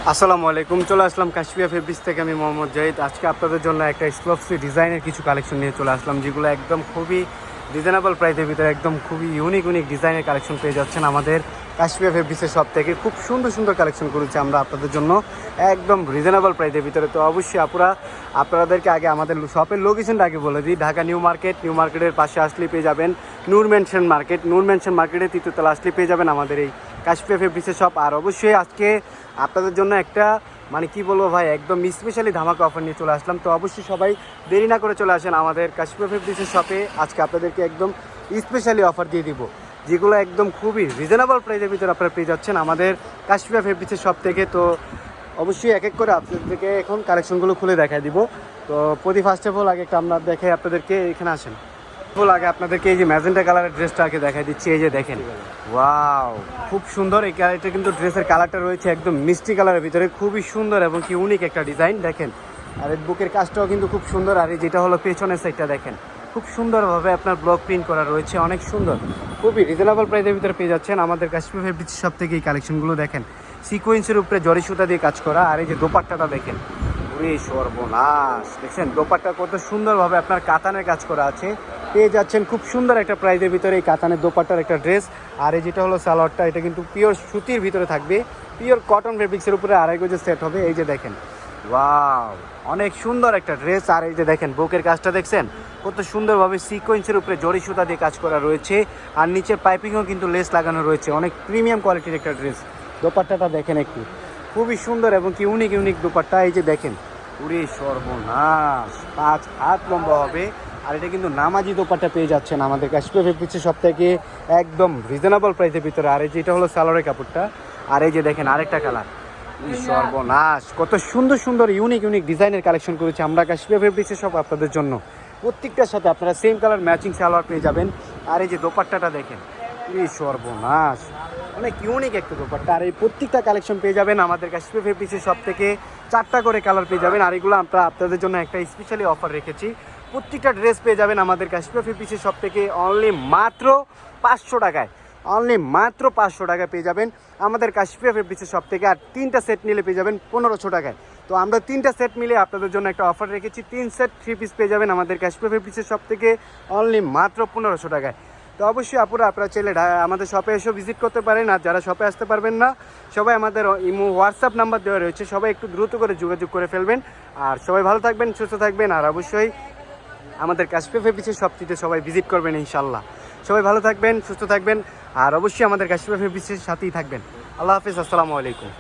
আসসালামু আলাইকুম। চলে আসলাম কাশফিয়া ফেব্রিক্স থেকে। আমি মোহাম্মদ জাহিদ। আজকে আপনাদের জন্য একটা এক্সক্লুসিভ ডিজাইনের কিছু কালেকশন নিয়ে চলে আসলাম, যেগুলো একদম খুবই রিজনেবল প্রাইসের ভিতরে একদম খুবই ইউনিক ডিজাইনের কালেকশন পেয়ে যাচ্ছেন আমাদের কাশফিয়া ফেব্রিক্সের শপ থেকে। খুব সুন্দর সুন্দর কালেকশন করেছি আমরা আপনাদের জন্য একদম রিজনেবল প্রাইসের ভিতরে। তো অবশ্যই আপনাদেরকে আগে আমাদের শপের লোকেশনটা আগে বলে দিই। ঢাকা নিউ মার্কেটের পাশে আসলেই পেয়ে যাবেন নূর মেনশন মার্কেটের তৃতীয়তলা আসলেই পেয়ে যাবেন আমাদের এই কাশফিয়া ফেব্রিক্সের শপ। আর অবশ্যই আজকে আপনাদের জন্য একটা কি বলবো ভাই, একদম স্পেশালি ধামাকা অফার নিয়ে চলে আসলাম। তো অবশ্যই সবাই দেরি না করে চলে আসেন আমাদের কাশফিয়া ফেব্রিক্সের শপে। আজকে আপনাদেরকে একদম স্পেশালি অফার দিয়ে দিব, যেগুলো একদম খুবই রিজনেবল প্রাইসের ভিতরে আপনারা পেয়ে যাচ্ছেন আমাদের কাশফিয়া ফেব্রিক্সের শপ থেকে। তো অবশ্যই এক এক করে আপনাদেরকে এখন কালেকশনগুলো খুলে দেখাই দিব। তো ফার্স্ট অফ অল আগে একটা আমরা দেখাই আপনাদেরকে, এখানে আসেন। আগে আপনাদেরকে এই যে ম্যাজেন্টা কালারের ড্রেসটা আগে দেখাই দিচ্ছি। এই যে দেখেন, ওয়াও, খুব সুন্দর। এটা কিন্তু ড্রেসের কালারটা রয়েছে একদম মিষ্টি কালারের ভিতরে, খুবই সুন্দর এবং কি ইউনিক একটা ডিজাইন দেখেন। আর এই বুকের কাজটাও কিন্তু খুব সুন্দর। আর এই যেটা হলো পেছনের সাইডটা দেখেন, খুব সুন্দরভাবে আপনার ব্লক প্রিন্ট করা রয়েছে, অনেক সুন্দর। খুবই রিজনেবল প্রাইসের ভিতরে পেয়ে যাচ্ছেন আমাদের কাশ্মীর ফেব্রিক্স শপ থেকে। এই কালেকশনগুলো দেখেন, সিকোয়েন্সের উপরে জরি সুতা দিয়ে কাজ করা। আর এই যে দোপাট্টাটা দেখেন, সর্বনাশ, দেখছেন দোপাট্টা কত সুন্দরভাবে আপনার কাতানের কাজ করা আছে। পেয়ে যাচ্ছেন খুব সুন্দর একটা প্রাইজের ভিতরে এই কাতানের দোপাট্টার একটা ড্রেস। আর এই যেটা হলো সালোয়ারটা, এটা কিন্তু পিওর সুতির ভিতরে থাকবে, পিওর কটন ফেব্রিক্সের উপরে আড়াই গজে সেট হবে। এই যে দেখেন, ওয়াও, অনেক সুন্দর একটা ড্রেস। আর এই যে দেখেন বুকের কাজটা দেখছেন কত সুন্দরভাবে সিকোয়েন্সের উপরে জরি সুতা দিয়ে কাজ করা রয়েছে। আর নিচের পাইপিংও কিন্তু লেস লাগানো রয়েছে, অনেক প্রিমিয়াম কোয়ালিটির একটা ড্রেস। দোপাট্টাটা দেখেন একটু, খুবই সুন্দর এবং কি ইউনিক দোপাট্টা। এই যে দেখেন, সর্বনাশ, 5 হাত লম্বা হবে। আর এটা কিন্তু নামাজি দোপাট্টা পেয়ে যাচ্ছেন আমাদের কাশ্মীর ফেব্রিক্সের সব থেকে একদম রিজনেবল প্রাইসের ভিতরে। আর এই যে এটা হলো সালোয়ারের কাপড়টা। আর এই যে দেখেন আরেকটা কালার, সর্বনাশ, কত সুন্দর ইউনিক ডিজাইনের কালেকশন করেছি আমরা কাশ্মীর ফেব্রিক্সের সব আপনাদের জন্য। প্রত্যেকটার সাথে আপনারা সেম কালার ম্যাচিং সালোয়ার পেয়ে যাবেন। আর এই যে দোপাট্টাটা দেখেন, সর্বনাশ, অনেক ইউনিক একটা দোপাট্টা। আর এই প্রত্যেকটা কালেকশন পেয়ে যাবেন আমাদের কাশ্মীর ফেব্রিক্সের সব থেকে। 4টা করে কালার পেয়ে যাবেন। আর এগুলো আমরা আপনাদের জন্য একটা স্পেশালি অফার রেখেছি। প্রত্যেকটা ড্রেস পেয়ে যাবেন আমাদের কাশ্মীর ফেব্রিক্সের সব থেকে অনলি মাত্র 500 টাকায়। অনলি মাত্র 500 টাকায় পেয়ে যাবেন আমাদের কাশ্মীর ফেব্রিক্সের সব থেকে। আর 3টা সেট নিলে পেয়ে যাবেন 1500 টাকায়। তো আমরা 3টা সেট মিলে আপনাদের জন্য একটা অফার রেখেছি। 3 সেট 3 পিস পেয়ে যাবেন আমাদের কাশ্মীর ফেব্রিক্সের সব থেকে অনলি মাত্র 1500 টাকায়। তো অবশ্যই আপনারা চাইলে আমাদের শপে এসেও ভিজিট করতে পারেন। আর যারা শপে আসতে পারবেন না, সবাই আমাদের ইমো হোয়াটসঅ্যাপ নাম্বার দেওয়া রয়েছে, সবাই একটু দ্রুত করে যোগাযোগ করে ফেলবেন। আর সবাই ভালো থাকবেন, সুস্থ থাকবেন। আর অবশ্যই আমাদের কাশ্মীর ফেব্রিক্সের শপটিতে সবাই ভিজিট করবেন ইনশাল্লাহ। সবাই ভালো থাকবেন, সুস্থ থাকবেন। আর অবশ্যই আমাদের কাশ্মীর ফেব্রিক্সের সাথেই থাকবেন। আল্লাহ হাফিজ, আসসালামু আলাইকুম।